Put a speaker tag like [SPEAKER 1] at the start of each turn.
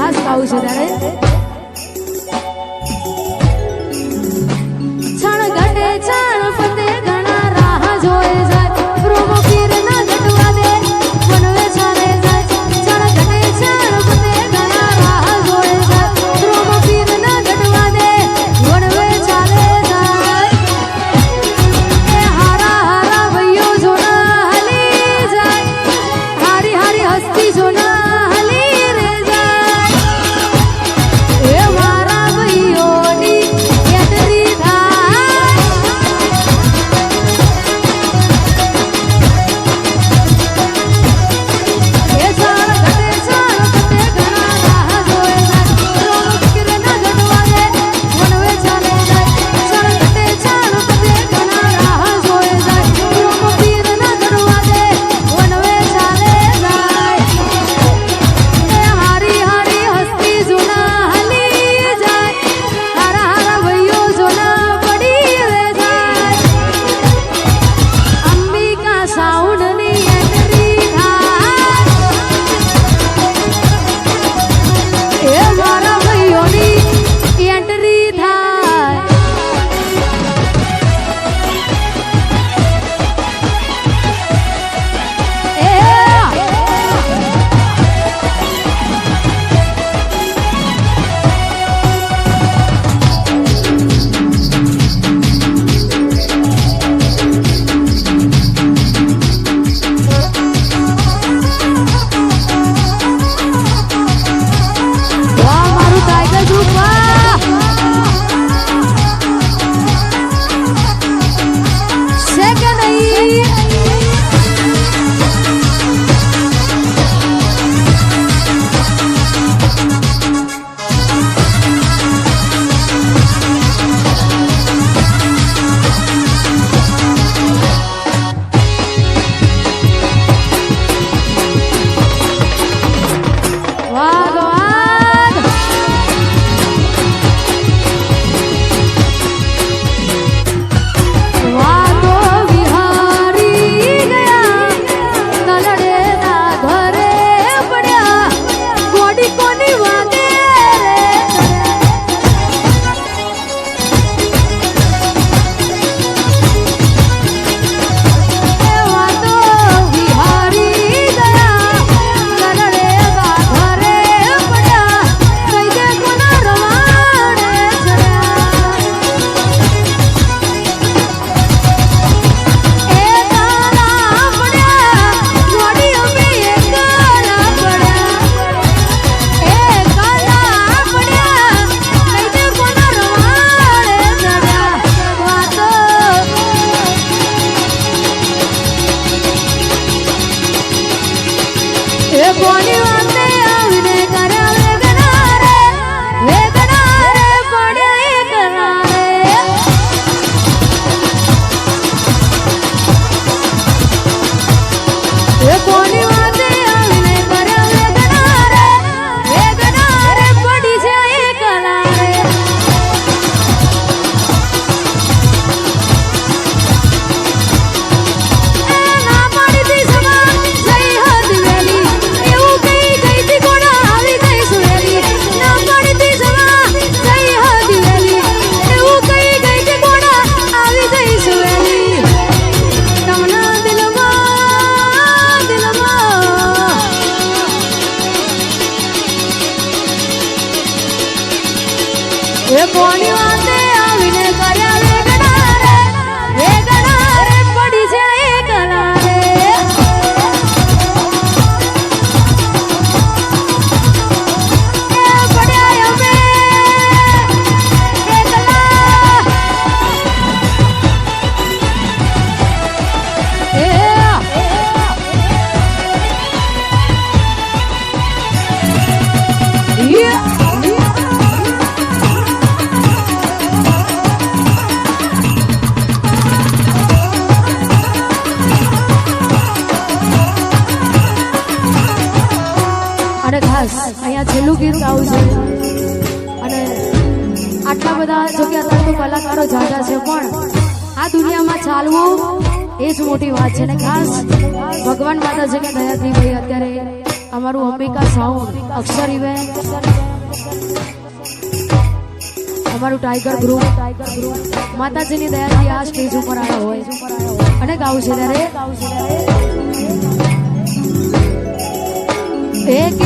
[SPEAKER 1] ખાસ ગાવું છે ત્યારે છણ ઘટે છણ પતે ઘણા રાહ જોઈ જાય રોમો પીર ના ઘટવા દે વનવે ચાલે જાય છણ ઘટે છણ પતે ઘણા રાહ જોઈ જાય રોમો પીર ના ઘટવા દે વનવે ચાલે જાય એ હારા હારા ભઈઓ જોના હલી જાય હારી હારી હસ્તી જોના હલી રે જાય એ મારા ભઈઓની એટરી છેલ્લું ગીત ગાવું છે અને આટલા બધા જો કે અત્યારે તો કલાકારો જાજા છે પણ આ દુનિયામાં ચાલવું એ જ મોટી વાત છે ને ખાસ ભગવાન માતા છે કે દયાથી ભાઈ અત્યારે અમારું અંબિકા સાઉન્ડ અક્ષર ઇવેન્ટ, અમારું ટાઈગર ગ્રુપ માતાજીની દયાથી આ સ્ટેજ ઉપર આવ્યા હોય અને ગાવું છે ત્યારે એક